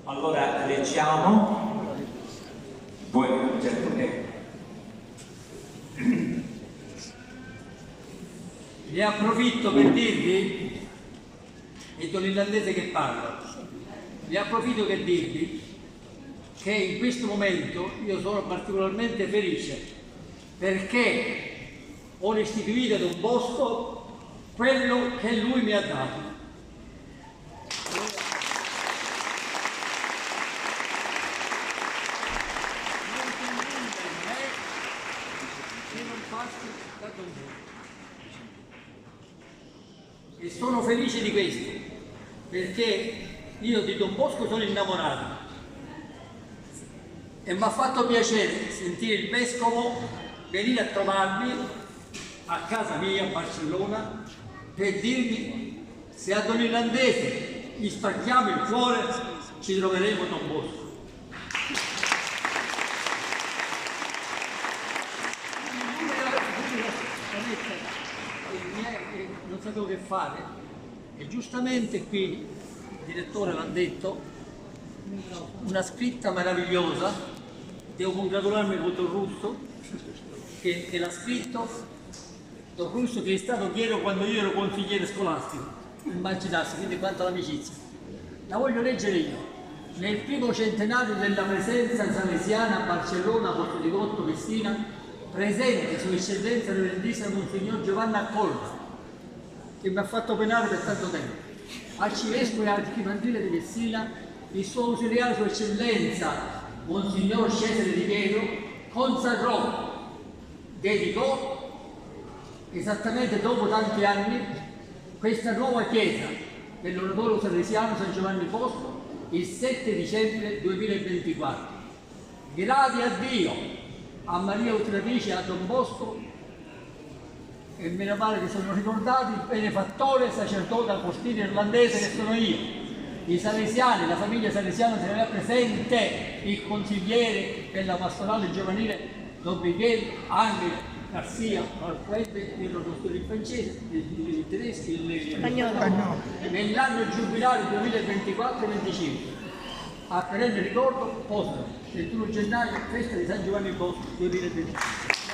Allora leggiamo, voi ne approfitto per dirvi, è l'irlandese che parla, ne approfitto per dirvi che in questo momento io sono particolarmente felice perché ho restituito a Don Bosco quello che lui mi ha dato. E sono felice di questo perché io di Don Bosco sono innamorato e mi ha fatto piacere sentire il vescovo venire a trovarmi a casa mia a Barcellona per dirmi: se a Don Irlandese gli spacchiamo il cuore ci troveremo Don Bosco. Non sapevo che fare e giustamente qui il direttore l'ha detto, una scritta meravigliosa, devo congratularmi con Don Russo che l'ha scritto, Don Russo che è stato chiaro quando io ero consigliere scolastico, immaginarsi, quindi quanto l'amicizia. La voglio leggere io. Nel primo centenario della presenza salesiana a Barcellona, Porto di Gotto, Messina, presente Sua Eccellenza Reverendissima Monsignor Giovanni Accolta, che mi ha fatto penare per tanto tempo, arcivescovo e archivandile di Messina, il suo ausiliare Sua Eccellenza Monsignor Cesare Di Pietro consacrò, dedicò esattamente dopo tanti anni questa nuova chiesa dell'oratorio salesiano San Giovanni Bosco il 7 dicembre 2024. Grazie a Dio, a Maria Auxiliatrice e a Don Bosco, e meno male che sono ricordati il benefattore sacerdote apostino irlandese che sono io, i salesiani, la famiglia salesiana se ne è presente, il consigliere della pastorale giovanile Don Miguel Angelo Garcia Alfrede, il dottor francese, il tedesco, il spagnolo, nell'anno giubilare 2024-25, a perenne ricordo posto 31 gennaio, festa di San Giovanni Bosco 2025.